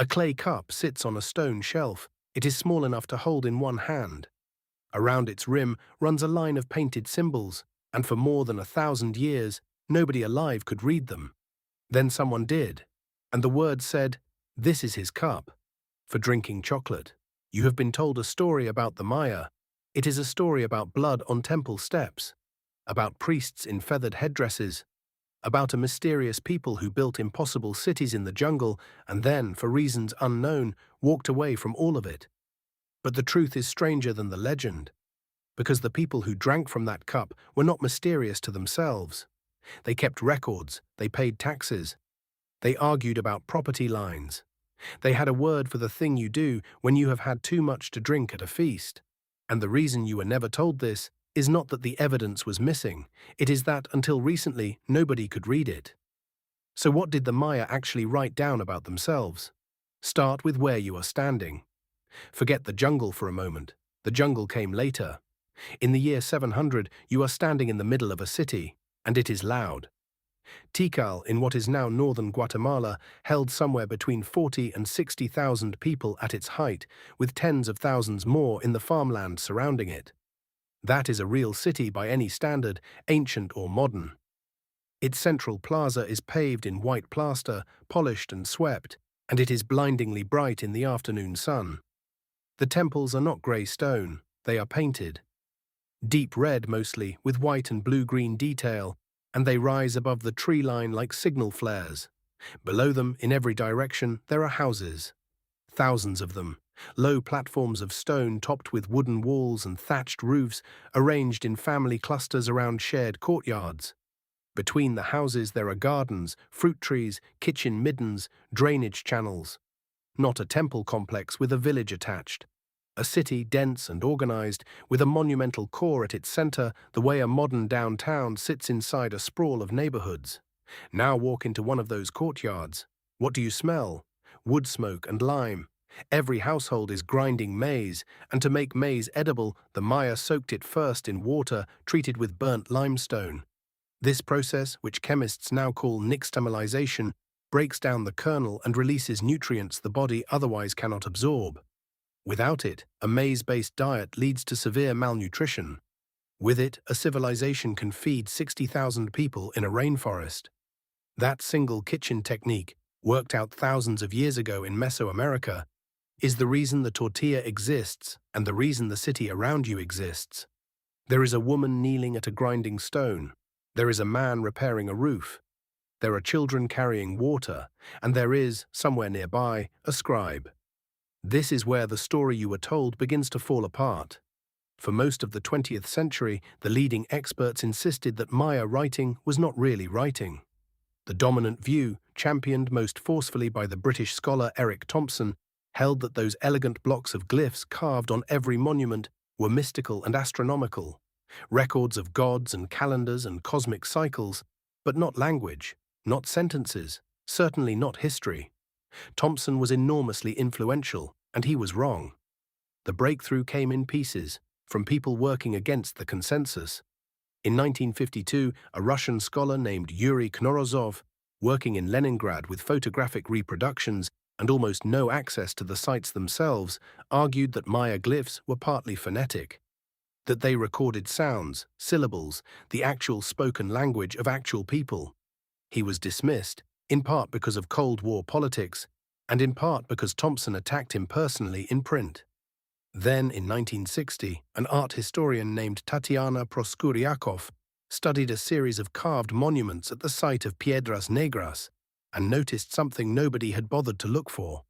A clay cup sits on a stone shelf. It is small enough to hold in one hand. Around its rim runs a line of painted symbols, and for more than 1,000 years, nobody alive could read them. Then someone did, and the word said, "This is his cup," for drinking chocolate. You have been told a story about the Maya. It is a story about blood on temple steps, about priests in feathered headdresses, about a mysterious people who built impossible cities in the jungle and then, for reasons unknown, walked away from all of it. But the truth is stranger than the legend, because the people who drank from that cup were not mysterious to themselves. They kept records, they paid taxes, they argued about property lines. They had a word for the thing you do when you have had too much to drink at a feast. And the reason you were never told this is not that the evidence was missing, it is that, until recently, nobody could read it. So what did the Maya actually write down about themselves? Start with where you are standing. Forget the jungle for a moment. The jungle came later. In the year 700, you are standing in the middle of a city, and it is loud. Tikal, in what is now northern Guatemala, held somewhere between 40 and 60,000 people at its height, with tens of thousands more in the farmland surrounding it. That is a real city by any standard, ancient or modern. Its central plaza is paved in white plaster, polished and swept, and it is blindingly bright in the afternoon sun. The temples are not grey stone, they are painted. Deep red mostly, with white and blue-green detail, and they rise above the tree line like signal flares. Below them, in every direction, there are houses. Thousands of them, low platforms of stone topped with wooden walls and thatched roofs, arranged in family clusters around shared courtyards. Between the houses there are gardens, fruit trees, kitchen middens, drainage channels. Not a temple complex with a village attached. A city dense and organized, with a monumental core at its center, the way a modern downtown sits inside a sprawl of neighborhoods. Now walk into one of those courtyards. What do you smell? Wood smoke and lime. Every household is grinding maize, and to make maize edible, the Maya soaked it first in water treated with burnt limestone. This process, which chemists now call nixtamalization, breaks down the kernel and releases nutrients the body otherwise cannot absorb. Without it, a maize-based diet leads to severe malnutrition. With it, a civilization can feed 60,000 people in a rainforest. That single kitchen technique, worked out thousands of years ago in Mesoamerica, is the reason the tortilla exists and the reason the city around you exists. There is a woman kneeling at a grinding stone. There is a man repairing a roof. There are children carrying water, and there is, somewhere nearby, a scribe. This is where the story you were told begins to fall apart. For most of the 20th century, the leading experts insisted that Maya writing was not really writing. The dominant view, championed most forcefully by the British scholar Eric Thompson, held that those elegant blocks of glyphs carved on every monument were mystical and astronomical, records of gods and calendars and cosmic cycles, but not language, not sentences, certainly not history. Thompson was enormously influential, and he was wrong. The breakthrough came in pieces, from people working against the consensus. In 1952, a Russian scholar named Yuri Knorozov, working in Leningrad with photographic reproductions and almost no access to the sites themselves, argued that Maya glyphs were partly phonetic, that they recorded sounds, syllables, the actual spoken language of actual people. He was dismissed, in part because of Cold War politics, and in part because Thompson attacked him personally in print. Then, in 1960, an art historian named Tatiana Proskuryakov studied a series of carved monuments at the site of Piedras Negras and noticed something nobody had bothered to look for.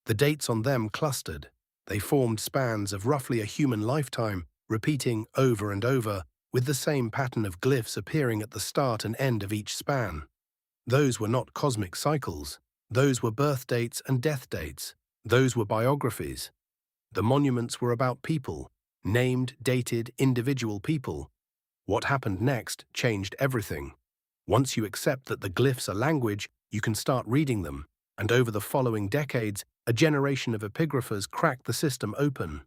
The dates on them clustered. They formed spans of roughly a human lifetime, repeating over and over, with the same pattern of glyphs appearing at the start and end of each span. Those were not cosmic cycles. Those were birth dates and death dates. Those were biographies. The monuments were about people, named, dated, individual people. What happened next changed everything. Once you accept that the glyphs are language, you can start reading them, and over the following decades, a generation of epigraphers cracked the system open.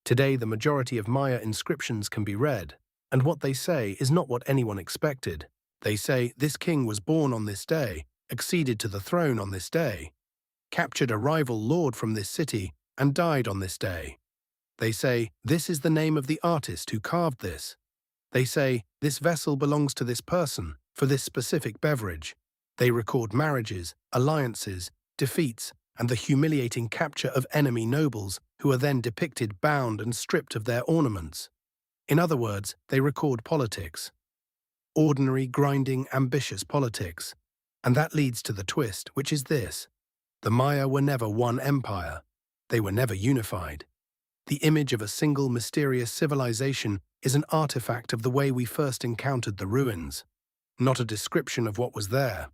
Today, the majority of Maya inscriptions can be read, and what they say is not what anyone expected. They say, this king was born on this day, acceded to the throne on this day. captured a rival lord from this city, and died on this day. They say, this is the name of the artist who carved this. They say, this vessel belongs to this person, for this specific beverage. They record marriages, alliances, defeats, and the humiliating capture of enemy nobles who are then depicted bound and stripped of their ornaments. In other words, they record politics. Ordinary, grinding, ambitious politics. And that leads to the twist, which is this. The Maya were never one empire. They were never unified. The image of a single mysterious civilization is an artifact of the way we first encountered the ruins, not a description of what was there.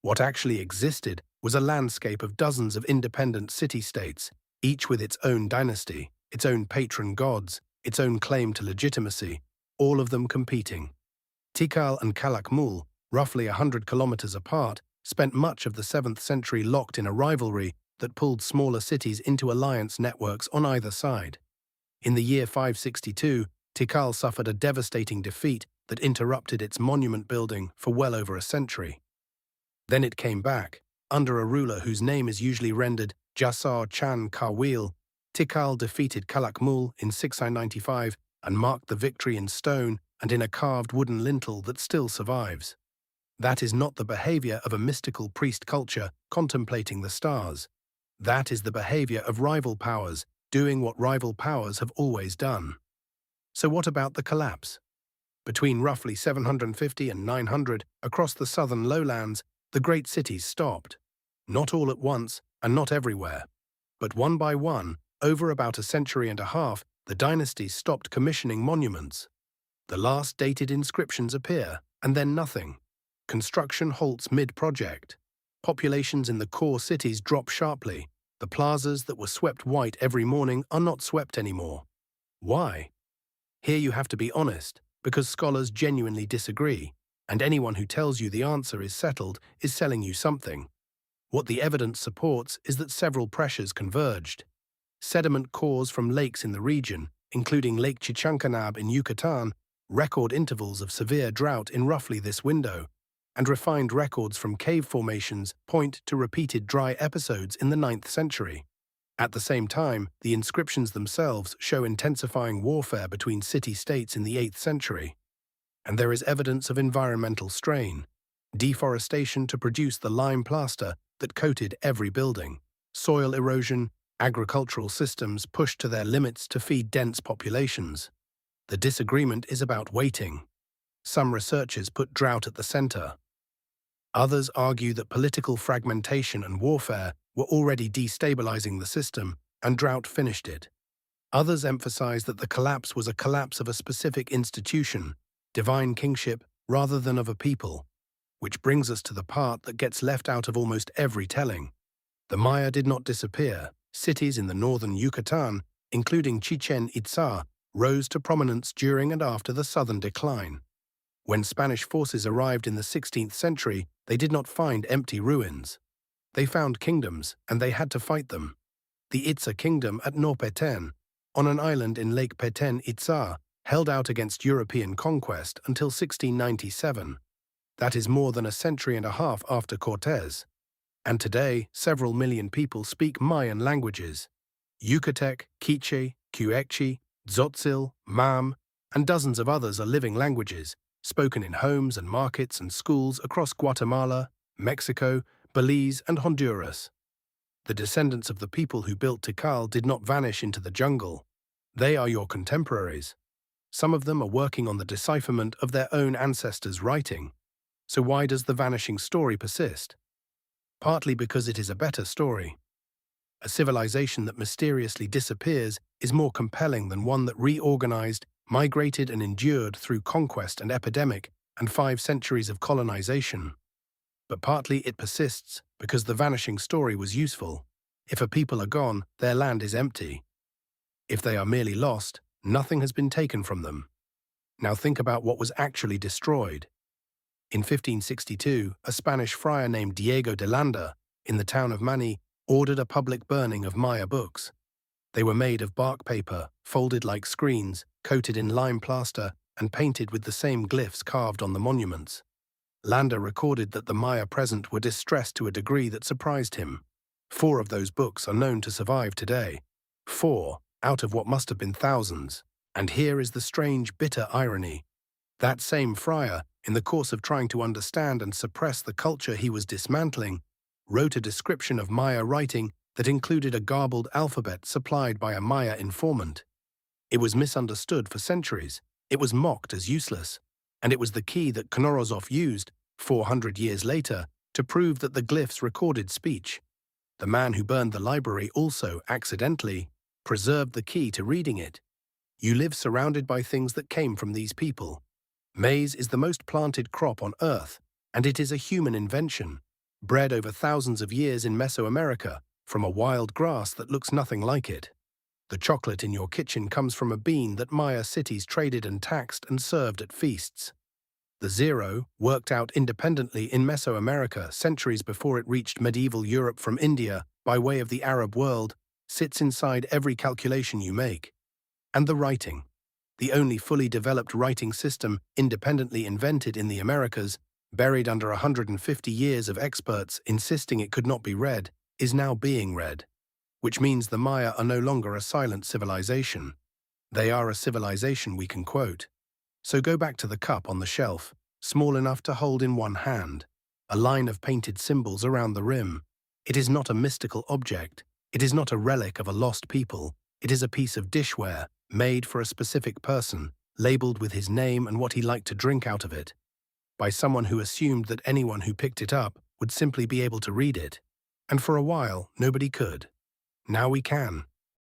What actually existed was a landscape of dozens of independent city-states, each with its own dynasty, its own patron gods, its own claim to legitimacy, all of them competing. Tikal and Calakmul, roughly 100 kilometers apart, spent much of the 7th century locked in a rivalry that pulled smaller cities into alliance networks on either side. In the year 562, Tikal suffered a devastating defeat that interrupted its monument building for well over a century. Then it came back, under a ruler whose name is usually rendered Jasar Chan Kawil. Tikal defeated Calakmul in 695 and marked the victory in stone and in a carved wooden lintel that still survives. That is not the behavior of a mystical priest culture contemplating the stars. That is the behavior of rival powers doing what rival powers have always done. So what about the collapse? Between roughly 750 and 900, across the southern lowlands, the great cities stopped. Not all at once, and not everywhere. But one by one, over about a century and a half, the dynasties stopped commissioning monuments. The last dated inscriptions appear, and then nothing. Construction halts mid-project. Populations in the core cities drop sharply. The plazas that were swept white every morning are not swept anymore. Why? Here you have to be honest, because scholars genuinely disagree, and anyone who tells you the answer is settled is selling you something. What the evidence supports is that several pressures converged. Sediment cores from lakes in the region, including Lake Chichancanab in Yucatan, record intervals of severe drought in roughly this window, and refined records from cave formations point to repeated dry episodes in the 9th century. At the same time, the inscriptions themselves show intensifying warfare between city-states in the 8th century. And there is evidence of environmental strain, deforestation to produce the lime plaster that coated every building, soil erosion, agricultural systems pushed to their limits to feed dense populations. The disagreement is about weighting. Some researchers put drought at the center. Others argue that political fragmentation and warfare were already destabilizing the system, and drought finished it. Others emphasize that the collapse was a collapse of a specific institution, divine kingship, rather than of a people. Which brings us to the part that gets left out of almost every telling. The Maya did not disappear. Cities in the northern Yucatan, including Chichen Itza, rose to prominence during and after the southern decline. When Spanish forces arrived in the 16th century, they did not find empty ruins. They found kingdoms, and they had to fight them. The Itza kingdom at Norpeten, on an island in Lake Petén Itzá, held out against European conquest until 1697. That is more than a century and a half after Cortés. And today, several million people speak Mayan languages. Yucatec, Quiche, Quechua, Tzotzil, Mam, and dozens of others are living languages, spoken in homes and markets and schools across Guatemala, Mexico, Belize, and Honduras. The descendants of the people who built Tikal did not vanish into the jungle. They are your contemporaries. Some of them are working on the decipherment of their own ancestors' writing. So why does the vanishing story persist? Partly because it is a better story. A civilization that mysteriously disappears is more compelling than one that reorganized, migrated and endured through conquest and epidemic and 5 centuries of colonization. But partly it persists because the vanishing story was useful. If a people are gone, their land is empty. If they are merely lost, nothing has been taken from them. Now think about what was actually destroyed. In 1562, a Spanish friar named Diego de Landa, in the town of Mani, ordered a public burning of Maya books. They were made of bark paper, folded like screens, coated in lime plaster, and painted with the same glyphs carved on the monuments. Landa recorded that the Maya present were distressed to a degree that surprised him. 4 of those books are known to survive today. 4 out of what must have been thousands. And here is the strange, bitter irony. That same friar, in the course of trying to understand and suppress the culture he was dismantling, wrote a description of Maya writing that included a garbled alphabet supplied by a Maya informant. It was misunderstood for centuries, it was mocked as useless, and it was the key that Knorozov used, 400 years later, to prove that the glyphs recorded speech. The man who burned the library also, accidentally, preserved the key to reading it. You live surrounded by things that came from these people. Maize is the most planted crop on Earth, and it is a human invention, bred over thousands of years in Mesoamerica from a wild grass that looks nothing like it. The chocolate in your kitchen comes from a bean that Maya cities traded and taxed and served at feasts. The zero, worked out independently in Mesoamerica centuries before it reached medieval Europe from India by way of the Arab world, sits inside every calculation you make. And the writing, the only fully developed writing system independently invented in the Americas, buried under 150 years of experts insisting it could not be read, is now being read. Which means the Maya are no longer a silent civilization. They are a civilization we can quote. So go back to the cup on the shelf, small enough to hold in one hand, a line of painted symbols around the rim. It is not a mystical object. It is not a relic of a lost people. It is a piece of dishware, made for a specific person, labeled with his name and what he liked to drink out of it, by someone who assumed that anyone who picked it up would simply be able to read it. And for a while, nobody could. Now we can.